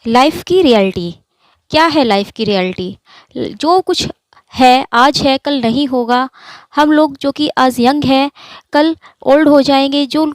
Life की reality क्या है? लाइफ की रियलिटी जो कुछ है आज है कल नहीं होगा। हम लोग जो कि आज यंग हैं कल ओल्ड हो जाएंगे। जो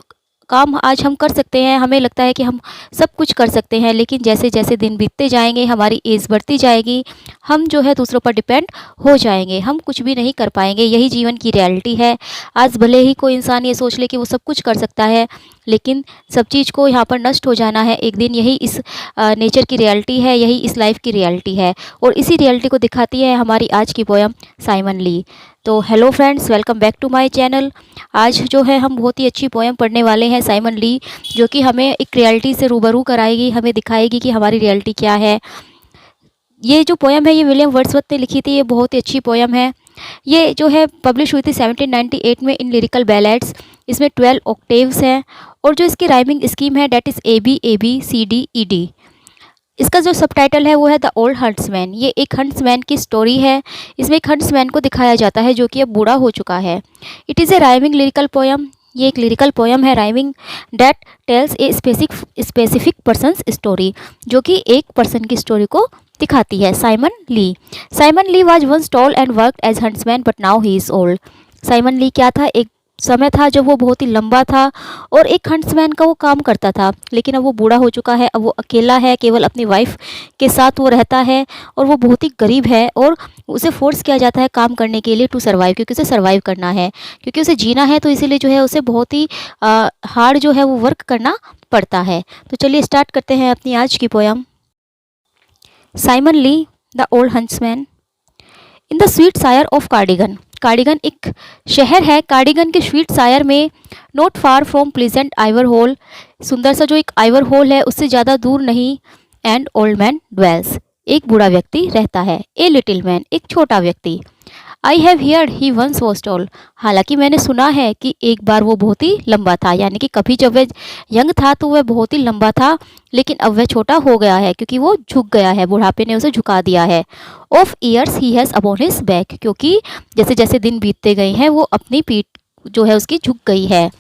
काम आज हम कर सकते हैं हमें लगता है कि हम सब कुछ कर सकते हैं, लेकिन जैसे जैसे दिन बीतते जाएंगे हमारी एज बढ़ती जाएगी, हम जो है दूसरों पर डिपेंड हो जाएंगे, हम कुछ भी नहीं कर पाएंगे। यही जीवन की रियलिटी है। आज भले ही कोई इंसान ये सोच ले कि वो सब कुछ कर सकता है, लेकिन सब चीज़ को यहाँ पर नष्ट हो जाना है एक दिन। यही इस नेचर की रियलिटी है, यही इस लाइफ की रियलिटी है। और इसी रियलिटी को दिखाती है हमारी आज की पोयम साइमन ली। तो hello friends, welcome back to my channel. आज जो है हम बहुत ही अच्छी पोयम पढ़ने वाले हैं साइमन ली, जो कि हमें एक रियलिटी से रूबरू कराएगी, हमें दिखाएगी कि हमारी रियलिटी क्या है। ये जो पोयम है ये विलियम वर्ड्सवर्थ ने लिखी थी। ये बहुत ही अच्छी पोयम है। ये जो है पब्लिश हुई थी 1798 में इन लिरिकल बैलेड्स। इसमें 12 ऑक्टेव्स हैं और जो इसकी राइमिंग स्कीम है डेट इज़ ABABCDED। इसका जो सबटाइटल है वो है द ओल्ड हंट्समैन। ये एक हंट्समैन की स्टोरी है। इसमें एक हंट्समैन को दिखाया जाता है जो कि अब बूढ़ा हो चुका है। It is a rhyming lyrical poem. ये एक लिरिकल पोयम है rhyming that tells a specific person's story, जो कि एक पर्सन की स्टोरी को दिखाती है। Simon Lee was once tall and worked as huntsman but now he is old. Simon Lee क्या था? एक समय था जब वो बहुत ही लंबा था और एक हंट्समैन का वो काम करता था, लेकिन अब वो बूढ़ा हो चुका है। अब वो अकेला है, केवल अपनी वाइफ के साथ वो रहता है और वो बहुत ही गरीब है और उसे फोर्स किया जाता है काम करने के लिए टू सर्वाइव, क्योंकि उसे सर्वाइव करना है, क्योंकि उसे जीना है। तो इसीलिए जो है उसे बहुत ही हार्ड जो है वो वर्क करना पड़ता है। तो चलिए स्टार्ट करते हैं अपनी आज की poem Simon Lee the old huntsman. In the sweet shire of Cardigan. Cardigan एक शहर है। कार्डिगन के स्वीट सायर में not far from pleasant Ivor Hall, सुंदर सा जो एक आइवर होल है उससे ज़्यादा दूर नहीं। एंड ओल्ड मैन ड्वेल्स, एक बूढ़ा व्यक्ति रहता है। ए लिटिल मैन, एक छोटा व्यक्ति। I have heard he once was tall. हालांकि मैंने सुना है कि एक बार वो बहुत ही लंबा था, यानी कि कभी जब वह यंग था तो वह बहुत ही लंबा था, लेकिन अब वह छोटा हो गया है क्योंकि वो झुक गया है, बुढ़ापे ने उसे झुका दिया है। Of years he has upon his back, क्योंकि जैसे जैसे दिन बीतते गए हैं वो अपनी पीठ जो है उसकी झुक गई है।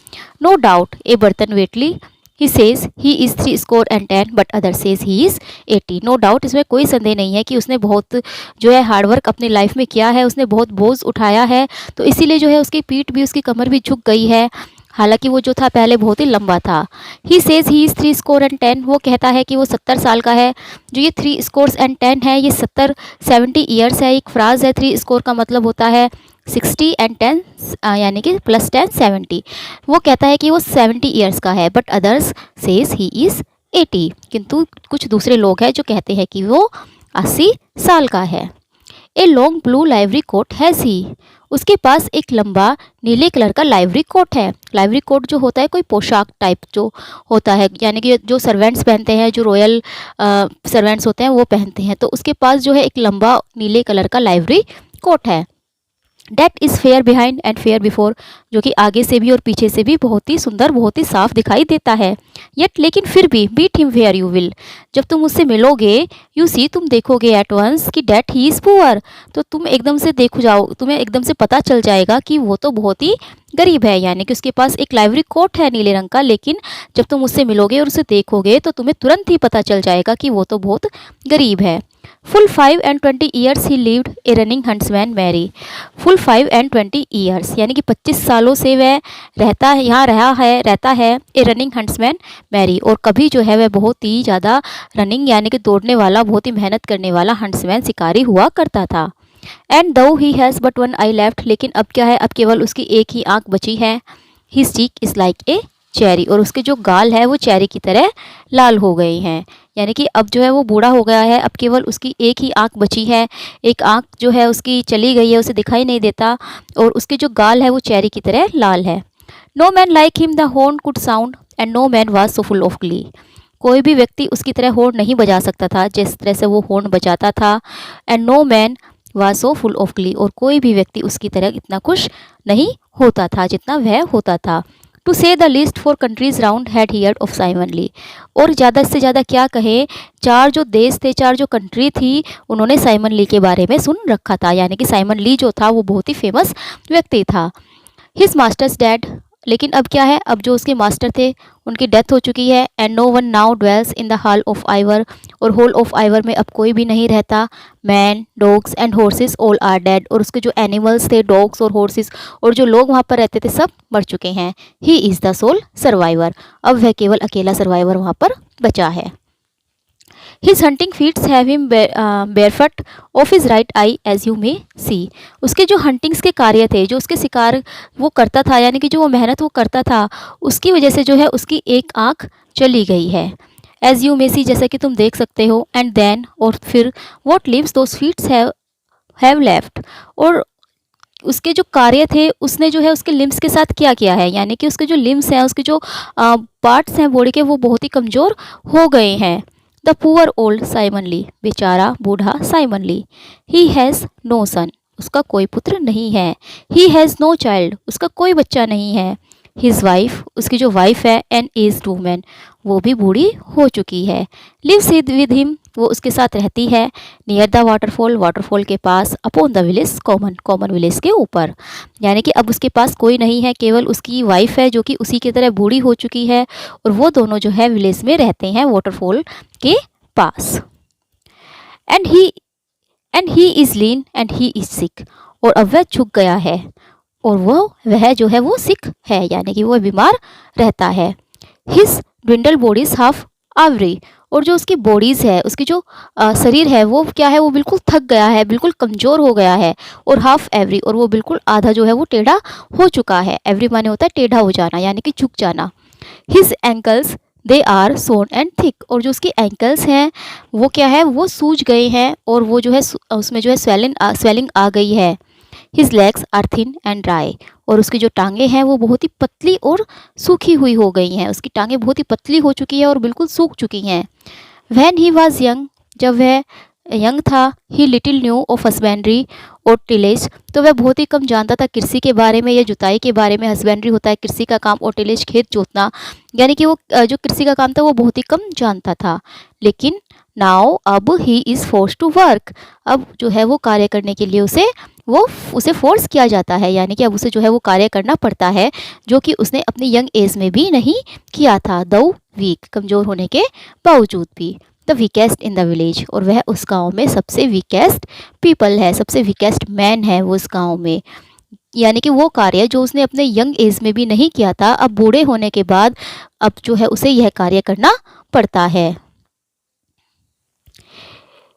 नो डाउट ए बर्तन वेटली ही सेज ही इज़ 3 और 10 but other says he is 80। No doubt, इसमें कोई संदेह नहीं है कि उसने बहुत जो है हार्डवर्क अपनी लाइफ में किया है, उसने बहुत बोझ उठाया है, तो इसीलिए जो है उसकी पीठ भी, उसकी कमर भी झुक गई है। हालांकि वो जो था पहले बहुत ही लंबा था। ही सेज ही इज़ 3 और 10, वो कहता है कि वो 70 साल का है। जो ये 3 और 10 है ये 70 ईयर्स है। एक फ्राज है, 3 का मतलब होता है 60 एंड 10 यानी कि +10 70। वो कहता है कि वो 70 ईयर्स का है। But others says he is 80, किंतु कुछ दूसरे लोग हैं जो कहते हैं कि वो 80 साल का है। A long blue livery coat has he, उसके पास एक लंबा नीले कलर का लाइवरी कोट है। लाइवरी कोट जो होता है कोई पोशाक टाइप जो होता है, यानी कि जो सर्वेंट्स पहनते हैं, जो रॉयल सर्वेंट्स होते हैं वो पहनते हैं। तो उसके पास जो है एक लंबा नीले कलर का लाइवरी कोट है। That is fair behind and fair before, जो कि आगे से भी और पीछे से भी बहुत ही सुंदर, बहुत ही साफ दिखाई देता है। यट, लेकिन फिर भी meet him where you will, जब तुम उससे मिलोगे, यू सी, तुम देखोगे एट वंस कि डेट ही इज़ पुअर, तो तुम एकदम से देखो जाओ, तुम्हें एकदम से पता चल जाएगा कि वो तो बहुत ही गरीब है। यानी कि उसके पास एक लाइवरी कोट है नीले रंग का, लेकिन जब तुम उससे मिलोगे और उसे देखोगे तो तुम्हें तुरंत ही पता चल जाएगा कि वो तो बहुत गरीब है। Full 5 and 20 years he lived a running huntsman merry. Full 5 and 20 years यानी कि 25 सालों से वह रहता है, यहाँ रहता है ए रनिंग हंट्समैन मैरी। और कभी जो है वह बहुत ही ज़्यादा रनिंग यानी कि दौड़ने वाला, बहुत ही मेहनत करने वाला हंट्समैन, शिकारी हुआ करता था। एंड दो he has but one I left, लेकिन अब क्या है, अब केवल उसकी एक ही आँख बची है। His cheek is like a cherry, और उसके जो गाल है वो चेरी की तरह लाल हो गए हैं। यानी कि अब जो है वो बूढ़ा हो गया है, अब केवल उसकी एक ही आँख बची है। एक आँख जो है उसकी चली गई है, उसे दिखाई नहीं देता, और उसके जो गाल है वो चेरी की तरह लाल है। No man like him the horn could sound and no man was so full of glee. कोई भी व्यक्ति उसकी तरह हॉर्न नहीं बजा सकता था जिस तरह से वो हॉर्न बजाता था। And no man was so full of glee, और कोई भी व्यक्ति उसकी तरह इतना खुश नहीं होता था जितना वह होता था। To say the list for countries round had heard of Simon Lee, और ज़्यादा से ज़्यादा क्या कहें, 4 जो देश थे, 4 जो कंट्री थी, उन्होंने साइमन ली के बारे में सुन रखा था। यानी कि साइमन ली जो था वो बहुत ही फेमस व्यक्ति था। हिज मास्टर्स डैड, लेकिन अब क्या है, अब जो उसके मास्टर थे उनकी डेथ हो चुकी है। And no one now dwells in the hall of Ivor, और हॉल ऑफ आइवर में अब कोई भी नहीं रहता। Man, dogs and horses all are dead, और उसके जो एनिमल्स थे, डॉग्स और हॉर्सेस और जो लोग वहाँ पर रहते थे, सब मर चुके हैं। He is the sole survivor, अब वह केवल अकेला सर्वाइवर वहाँ पर बचा है। His hunting feats have him barefoot of his right eye as you may see। उसके जो हंटिंग्स के कार्य थे, जो उसके शिकार वो करता था, यानी कि जो वो मेहनत वो करता था, उसकी वजह से जो है उसकी एक आँख चली गई है। एज यू मे सी, जैसा कि तुम देख सकते हो। एंड देन, और फिर what lives those feets have left, और उसके जो कार्य थे उसने जो है उसके लिम्स के साथ क्या किया है, यानी कि उसके जो लिम्स हैं, उसके जो पार्ट्स हैं बॉडी के, वो बहुत ही कमज़ोर हो गए हैं। The poor old Simon Lee, बेचारा बूढ़ा Simon Lee. He has no son, उसका कोई पुत्र नहीं है। ही हैज़ नो चाइल्ड, उसका कोई बच्चा नहीं है। हिज वाइफ, उसकी जो वाइफ है, एन एज्ड वूमेन, वो भी बूढ़ी हो चुकी है। लिव्स विद हिम, वो उसके साथ रहती है। नियर द वाटरफॉल, वाटरफॉल के पास। Upon the village common, common village के ऊपर, यानी कि अब उसके पास कोई नहीं है, केवल उसकी वाइफ है जो कि उसी की तरह बूढ़ी हो चुकी है, और वो दोनों जो है विलेज में रहते हैं वाटरफॉल के पास। And he is lean and he is sick, और अब वह झुक गया है, और वह जो है वो सिक है, यानी कि वो बीमार रहता है। हिज dwindle बॉडीज हाफ आवरी, और जो उसकी बॉडीज़ है, उसकी जो शरीर है वो क्या है, वो बिल्कुल थक गया है, बिल्कुल कमज़ोर हो गया है। और हाफ एवरी, और वो बिल्कुल आधा जो है वो टेढ़ा हो चुका है। एवरी माने होता है टेढ़ा हो जाना, यानी कि झुक जाना। His ankles they are swoln and thick, और जो उसकी एंकल्स हैं वो क्या है, वो सूज गए हैं, और वो जो है उसमें जो है स्वेलिंग आ गई है। His legs are thin and dry, और उसकी जो टांगे हैं वो बहुत ही पतली और सूखी हुई हो गई हैं। उसकी टांगें बहुत ही पतली हो चुकी है और बिल्कुल सूख चुकी हैं। व्हेन ही वाज यंग, जब वह यंग था, ही लिटिल न्यू ऑफ हस्बेंड्री और टिलेज, तो वह बहुत ही कम जानता था कृषि के बारे में या जुताई के बारे में। हस्बेंड्री होता है कृषि का काम, और टिलेज खेत जोतना, यानी कि वो जो कृषि का काम था वो बहुत ही कम जानता था। लेकिन नाउ, अब he is force to work, अब जो है वो कार्य करने के लिए उसे फोर्स किया जाता है, यानी कि अब उसे जो है वो कार्य करना पड़ता है, जो कि उसने अपनी यंग एज में भी नहीं किया था। दो वीक, कमज़ोर होने के बावजूद भी। The weakest in the village, और वह उस गांव में सबसे वीकेस्ट पीपल है, सबसे वीकेस्ट मैन है वो उस गांव में, यानी कि वो कार्य जो उसने अपने यंग एज में भी नहीं किया था, अब बूढ़े होने के बाद अब जो है उसे यह कार्य करना पड़ता है।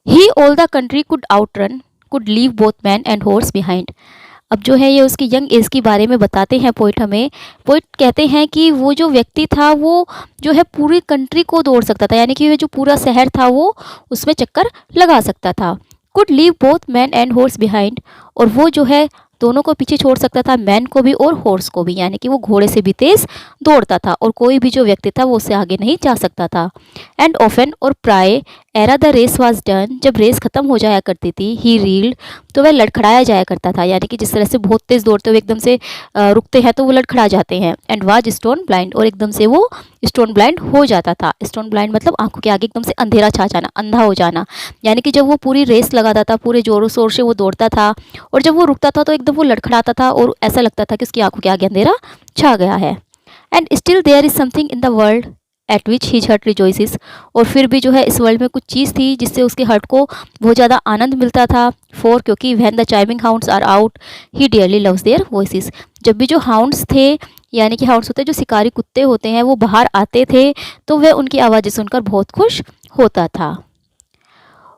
He all the country could outrun, could leave both man and horse behind. अब जो है ये उसकी यंग एज के बारे में बताते हैं पोइट हमें। पोइट कहते हैं कि वो जो व्यक्ति था वो जो है पूरी कंट्री को दौड़ सकता था, यानी कि वो जो पूरा शहर था वो उसमें चक्कर लगा सकता था। Could leave both man and horse behind, और वो जो है दोनों को पीछे छोड़ सकता था, मैन को भी और हॉर्स को भी, यानी कि वो घोड़े से भी तेज दौड़ता था, और कोई भी जो व्यक्ति था वो उससे आगे नहीं जा सकता था। एंड ऑफन, और प्राय, ere the race was done, जब रेस खत्म हो जाया करती थी, ही रील्ड, तो वह लड़खड़ाया जाया करता था, यानी कि जिस तरह से बहुत तेज दौड़ते हुए एकदम से रुकते हैं तो वो लड़खड़ा जाते हैं। एंड वाज स्टोन ब्लाइंड, और एकदम से वो स्टोन ब्लाइंड हो जाता था। स्टोन ब्लाइंड मतलब आंखों के आगे एकदम से अंधेरा छा जाना, अंधा हो जाना, यानी कि जब वो पूरी रेस लगाता था, पूरे जोरों शोर से वो दौड़ता था, और जब वो रुकता था तो एकदम वो लड़खड़ाता था, और ऐसा लगता था कि उसकी आंखों के आगे अंधेरा छा गया है। And still there is something in the world at which his heart rejoices, और फिर भी जो है इस वर्ल्ड में कुछ चीज़ थी जिससे उसके हर्ट को बहुत ज़्यादा आनंद मिलता था। फॉर, क्योंकि when the chiming hounds are out he dearly loves their voices, जब भी जो हाउंड्स थे, यानी कि हाउंड्स होते हैं जो शिकारी कुत्ते होते हैं, वो बाहर आते थे तो वह उनकी आवाज़ें सुनकर बहुत खुश होता था।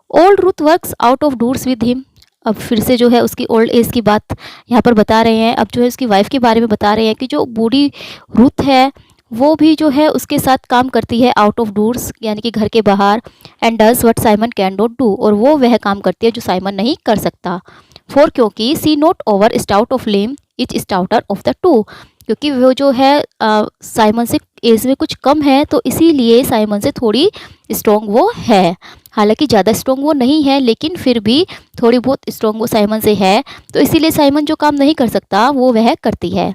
Old Ruth works out of doors with him, अब फिर से जो है उसकी ओल्ड एज की बात यहाँ पर बता रहे हैं। अब जो है उसकी वाइफ के बारे में बता रहे हैं कि जो बूढ़ी रूथ है वो भी जो है उसके साथ काम करती है आउट ऑफ डोर्स, यानी कि घर के बाहर। And does what Simon can not do, और वो वह काम करती है जो साइमन नहीं कर सकता। फॉर, क्योंकि she not over stout of limb each stouter of the two, क्योंकि वो जो है साइमन से एज में कुछ कम है, तो इसीलिए साइमन से थोड़ी स्ट्रॉन्ग वो है। हालांकि ज़्यादा स्ट्रॉन्ग वो नहीं है, लेकिन फिर भी थोड़ी बहुत स्ट्रॉन्ग वो साइमन से है, तो इसीलिए साइमन जो काम नहीं कर सकता वो वह करती है।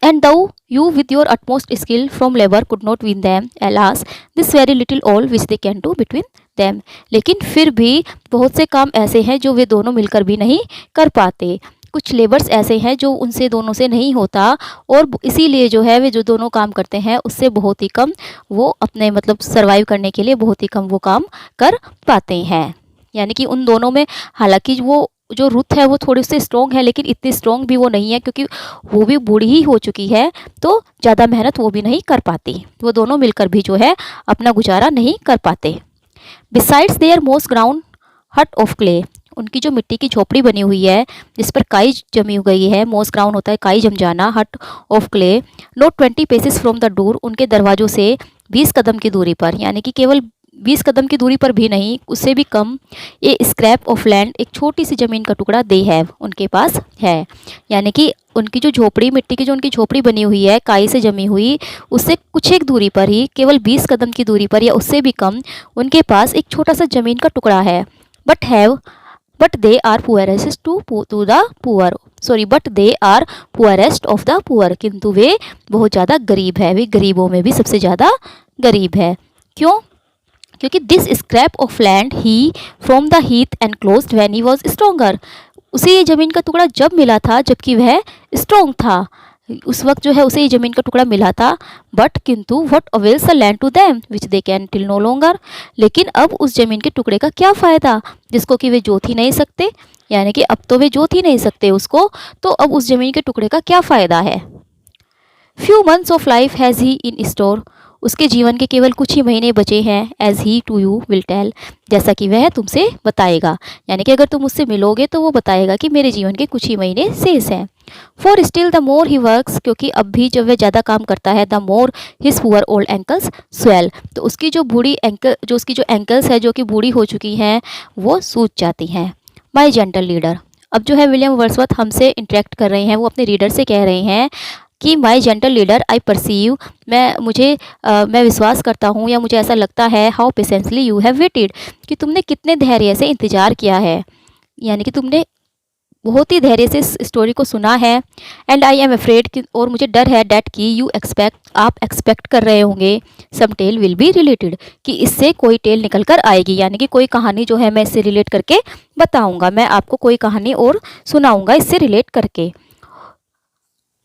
And thou, you with your utmost skill from labor could not win them, alas, this very little all which they can do between them। लेकिन फिर भी बहुत से काम ऐसे हैं जो वे दोनों मिलकर भी नहीं कर पाते। कुछ लेबर्स ऐसे हैं जो उनसे दोनों से नहीं होता, और इसीलिए जो है वे जो दोनों काम करते हैं उससे बहुत ही कम वो अपने मतलब सर्वाइव करने के लिए बहुत ही कम वो काम कर पाते हैं। यानी कि उन दोनों में, हालांकि वो जो रुथ है वो थोड़ी सी स्ट्रॉन्ग है, लेकिन इतनी स्ट्रॉन्ग भी वो नहीं है क्योंकि वो भी बूढ़ी ही हो चुकी है, तो ज़्यादा मेहनत वो भी नहीं कर पाती। वो दोनों मिलकर भी जो है अपना गुजारा नहीं कर पाते। बिसाइड्स देयर मोस्ट ग्राउंड हट ऑफ क्ले, उनकी जो मिट्टी की झोपड़ी बनी हुई है जिस पर काई जमी गई है, मोस्ट ग्राउंड होता है काई जम जाना, hut of clay, not 20 paces from the door, उनके दरवाजों से 20 कदम की दूरी पर, यानी कि केवल 20 कदम की दूरी पर भी नहीं, उससे भी कम, ये स्क्रैप ऑफ लैंड, एक छोटी सी ज़मीन का टुकड़ा दे हैव, उनके पास है। यानी कि उनकी जो झोपड़ी, मिट्टी की जो उनकी झोपड़ी बनी हुई है काई से जमी हुई, उससे कुछ एक दूरी पर ही, केवल 20 कदम की दूरी पर या उससे भी कम, उनके पास एक छोटा सा ज़मीन का टुकड़ा है। But they are poorest to the poor, sorry but they are poorest of the poor, किंतु वे बहुत ज़्यादा गरीब है, वे गरीबों में भी सबसे ज़्यादा गरीब है। क्यों? क्योंकि this scrap of land he from the Heath enclosed when he was stronger, उसे ये ज़मीन का टुकड़ा जब मिला था जबकि वह स्ट्रॉन्ग था, उस वक्त जो है उसे ये ज़मीन का टुकड़ा मिला था। बट किंतु what avails the land to them which they can till no longer, लेकिन अब उस ज़मीन के टुकड़े का क्या फ़ायदा जिसको कि वे जोत ही नहीं सकते, यानी कि अब तो वे जोत ही नहीं सकते उसको, तो अब उस ज़मीन के टुकड़े का क्या फ़ायदा है। Few months of life has he in store, उसके जीवन के केवल कुछ ही महीने बचे हैं, as he to you will tell, जैसा कि वह तुमसे बताएगा, यानी कि अगर तुम उससे मिलोगे तो वो बताएगा कि मेरे जीवन के कुछ ही महीने शेष हैं। For still the more he works, क्योंकि अब भी जब वह ज़्यादा काम करता है, the more his poor old ankles swell, तो उसकी जो बूढ़ी एंकल, जो उसकी जो एंकल्स है जो कि बूढ़ी हो चुकी हैं वो सूज जाती हैं। माई जेंटल लीडर, अब जो है विलियम वर्ड्सवर्थ हमसे इंटरेक्ट कर रहे हैं, वो अपने रीडर से कह रहे हैं कि माई जेंटल लीडर आई परसीव, मैं विश्वास करता हूँ या मुझे ऐसा लगता है, how patiently you have waited, कि तुमने कितने धैर्य से इंतज़ार किया है, यानी कि तुमने बहुत ही धैर्य से इस स्टोरी को सुना है। एंड आई एम अफ्रेड, और मुझे डर है, डैट की यू एक्सपेक्ट, आप एक्सपेक्ट कर रहे होंगे, सम टेल विल बी रिलेटेड, कि इससे कोई टेल निकल कर आएगी, यानी कि कोई कहानी जो है मैं इससे रिलेट करके बताऊँगा, मैं आपको कोई कहानी और सुनाऊँगा इससे रिलेट करके।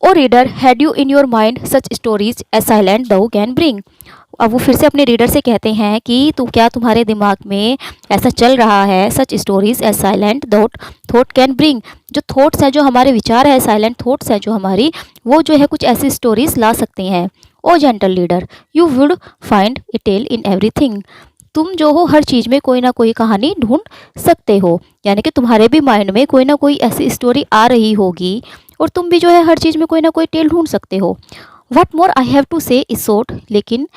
O reader, had you in your mind such stories as silent thought can bring, अब वो फिर से अपने रीडर से कहते हैं कि क्या तुम्हारे दिमाग में ऐसा चल रहा है, such stories as silent thought can bring, जो थॉट्स हैं, जो हमारे विचार है, साइलेंट थॉट्स हैं जो हमारी, वो जो है कुछ ऐसी स्टोरीज ला सकते हैं। O gentle leader, you would find a tale in everything, तुम जो हो हर चीज़ में कोई ना कोई कहानी ढूंढ सकते हो, यानी कि तुम्हारे भी माइंड में कोई ना कोई ऐसी स्टोरी आ रही होगी और तुम भी जो है हर चीज़ में कोई ना कोई टेल ढूंढ सकते हो। What more I have to say is short, लेकिन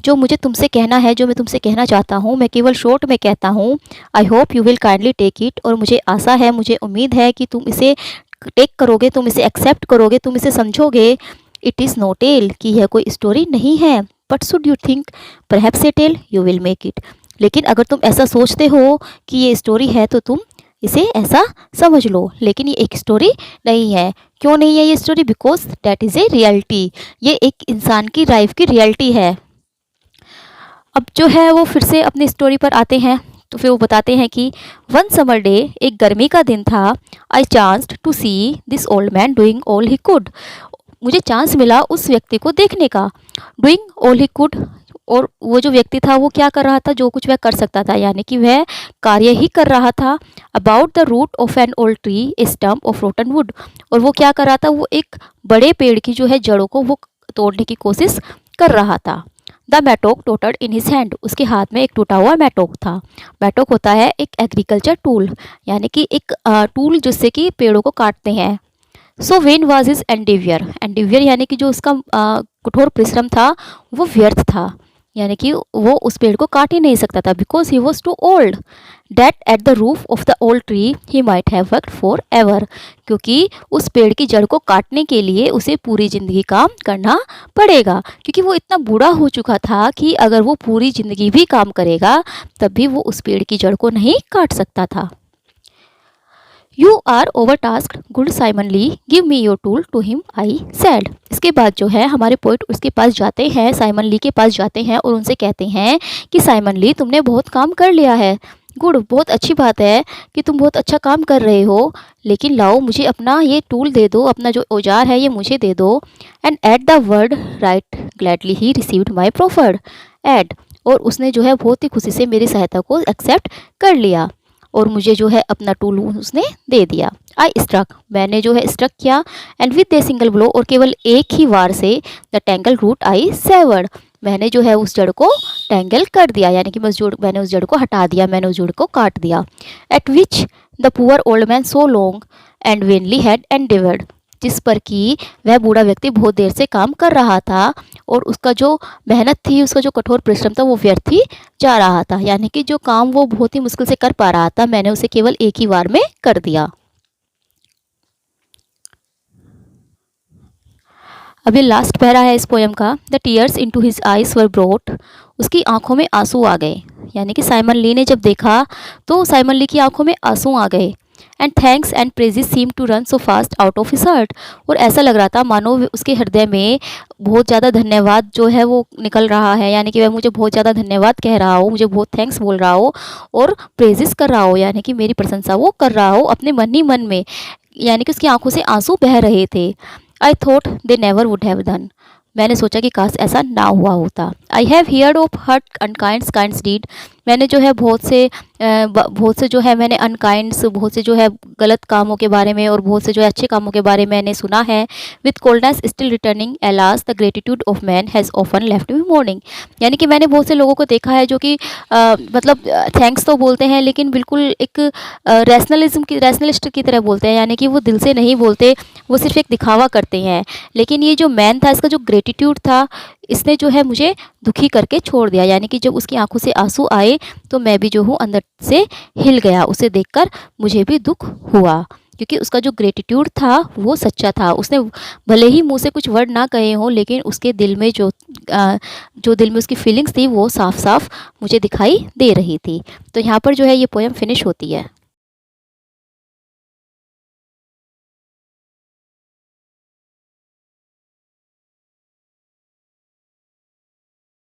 जो मुझे तुमसे कहना है, जो मैं तुमसे कहना चाहता हूँ, मैं केवल शॉर्ट में कहता हूँ। I hope you will kindly take it, और मुझे आशा है, मुझे उम्मीद है कि तुम इसे टेक करोगे, तुम इसे एक्सेप्ट करोगे, तुम इसे समझोगे। इट इज़ नो टेल, कि यह कोई स्टोरी नहीं है, but should you think perhaps a tale you will make it, लेकिन अगर तुम ऐसा सोचते हो कि ये स्टोरी है तो तुम इसे ऐसा समझ लो, लेकिन ये एक स्टोरी नहीं है। क्यों नहीं है ये story? Because that is a reality, ये एक इंसान की लाइफ की रियलिटी है। अब जो है वो फिर से अपनी स्टोरी पर आते हैं, तो फिर वो बताते हैं कि वन समर डे, एक गर्मी का दिन था, I chanced to see this old man doing all he could, मुझे चांस मिला उस व्यक्ति को देखने का। डूइंग ऑल ही कुड, और वो जो व्यक्ति था वो क्या कर रहा था, जो कुछ वह कर सकता था, यानी कि वह कार्य ही कर रहा था। About the root of an old tree a stump of rotten wood, और वो क्या कर रहा था, वो एक बड़े पेड़ की जो है जड़ों को वो तोड़ने की कोशिश कर रहा था। द मैटोक टोटड इन हिज हैंड, उसके हाथ में एक टूटा हुआ मैटोक था। मैटोक होता है एक एग्रीकल्चर टूल, यानी कि एक टूल जिससे कि पेड़ों को काटते हैं। सो वेन वाज हिज एंडेवियर, एंडेवियर यानी कि जो उसका कठोर परिश्रम था वो व्यर्थ था, यानी कि वो उस पेड़ को काट ही नहीं सकता था, because he was too old that at the roof of the old tree he might have worked for ever, क्योंकि उस पेड़ की जड़ को काटने के लिए उसे पूरी ज़िंदगी काम करना पड़ेगा, क्योंकि वो इतना बूढ़ा हो चुका था कि अगर वो पूरी ज़िंदगी भी काम करेगा तब भी वो उस पेड़ की जड़ को नहीं काट सकता था। You are over task good Simon Lee, give me your tool to him I said. इसके बाद जो है हमारे पोइट उसके पास जाते हैं, साइमन ली के पास जाते हैं और उनसे कहते हैं कि साइमन ली, तुमने बहुत काम कर लिया है, गुड, बहुत अच्छी बात है कि तुम बहुत अच्छा काम कर रहे हो, लेकिन लाओ मुझे अपना ये टूल दे दो, अपना जो औजार है ये मुझे दे दो। And at the word right gladly he received my proffered aid, और उसने जो है बहुत ही खुशी से मेरी सहायता को एक्सेप्ट कर लिया और मुझे जो है अपना टूल उसने दे दिया। आई स्ट्रक, मैंने जो है स्ट्रक किया, and with a single blow, और केवल एक ही वार से, the tangle root I severed, मैंने जो है उस जड़ को टैंगल कर दिया, यानी कि मैंने उस जड़ को हटा दिया, मैंने उस जड़ को काट दिया। At which the poor old man so long and vainly had endeavoured, जिस पर कि वह बूढ़ा व्यक्ति बहुत देर से काम कर रहा था और उसका जो मेहनत थी, उसका जो कठोर परिश्रम था वो व्यर्थ ही जा रहा था, यानी कि जो काम वो बहुत ही मुश्किल से कर पा रहा था मैंने उसे केवल एक ही बार में कर दिया। अभी लास्ट पैरा है इस पोयम का। The tears into his eyes were brought, उसकी आंखों में आंसू आ गए, यानी कि साइमन ली ने जब देखा तो साइमन ली की आंखों में आंसू आ गए। And thanks and praises seem to run so fast out of his heart, और ऐसा लग रहा था मानो उसके हृदय में बहुत ज़्यादा धन्यवाद जो है वो निकल रहा है, यानी कि वह मुझे बहुत ज़्यादा धन्यवाद कह रहा हो, मुझे बहुत थैंक्स बोल रहा हो और प्रेजेस कर रहा हो, यानी कि मेरी प्रशंसा वो कर रहा हो अपने मन ही मन में, यानी कि उसकी आंखों से आंसू बह रहे थे। I thought they never would have done, मैंने सोचा कि काश ऐसा ना हुआ होता। I have heard of heart unkinds kinds deed, मैंने जो है बहुत से जो है मैंने अनकाइंड्स, बहुत से जो है गलत कामों के बारे में और बहुत से जो है अच्छे कामों के बारे में मैंने सुना है। With coldness still returning alas the gratitude of man has often left me morning, यानी कि मैंने बहुत से लोगों को देखा है जो कि मतलब थैंक्स तो बोलते हैं लेकिन बिल्कुल एक रैशनलिस्ट की तरह बोलते हैं, यानी कि वो दिल से नहीं बोलते, वो सिर्फ एक दिखावा करते हैं। लेकिन ये जो मैन था, इसका जो ग्रेटिट्यूड था, इसने जो है मुझे दुखी करके छोड़ दिया, यानी कि जब उसकी आंखों से आंसू आए तो मैं भी जो हूँ अंदर से हिल गया, उसे देखकर मुझे भी दुख हुआ, क्योंकि उसका जो ग्रेटिट्यूड था वो सच्चा था। उसने भले ही मुंह से कुछ वर्ड ना कहे हों, लेकिन उसके दिल में जो दिल में उसकी फीलिंग्स थी वो साफ साफ मुझे दिखाई दे रही थी। तो यहाँ पर जो है ये पोएम फिनिश होती है।